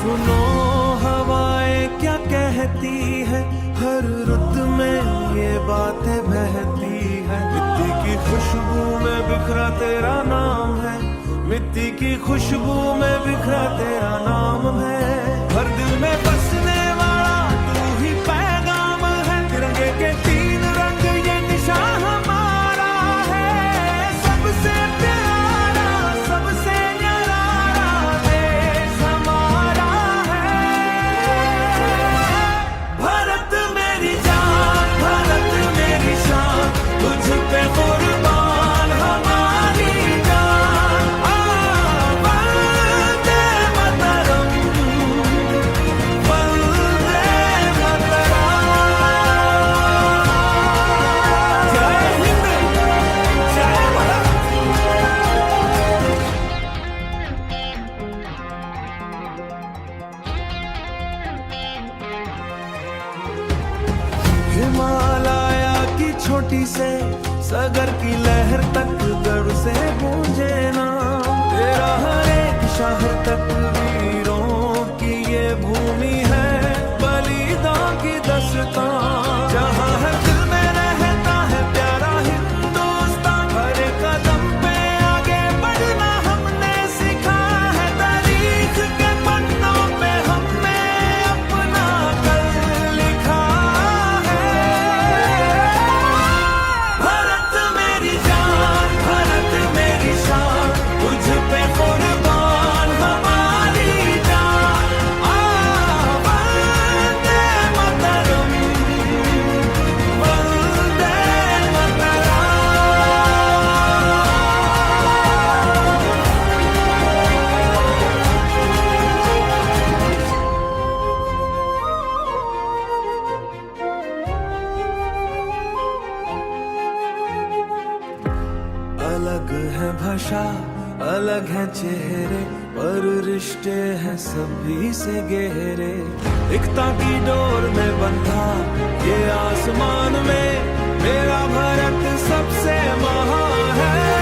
सुनो हवाएं क्या कहती है, हर रुत में ये बातें बहती है। मिट्टी की खुशबू में बिखरा तेरा नाम है, मिट्टी की खुशबू में बिखरा तेरा नाम है। हर दिल में बसने वाला तू ही पैगाम है, तिरंगे के तीन रंग ये निशान हमारा है। सबसे प्यारा सबसे न्यारा देश हमारा है। भारत मेरी जान, भारत मेरी शान, तुझ पे कुर्बान हमारी जान। वंदे मातरम, वंदे मातरम। जय हिंद, जय भारत। हिमालय की छोटी से सागर की लहर तक गर्व से गूंजे नाम तेरा, हर एक शहर तक वीरों की ये भूमि है, बलिदान की दस्तान। जहाँ है दिल में रहता है प्यारा हिंदुस्तान, हर एक कदम पे आगे बढ़ना हमने सीखा है। तारीख के पन्नों पे हमने अपना कल लिखा है। भारत मेरी जान, भारत मेरी शान, तुझ पे कुर्बान हमारी जान। वंदे मातरम, वंदे मातरम। अलग है भाषा, अलग है चेहरे, पर रिश्ते हैं सभी से गहरे। एकता की डोर में बंधा ये आसमान में, मेरा भारत सबसे महान है।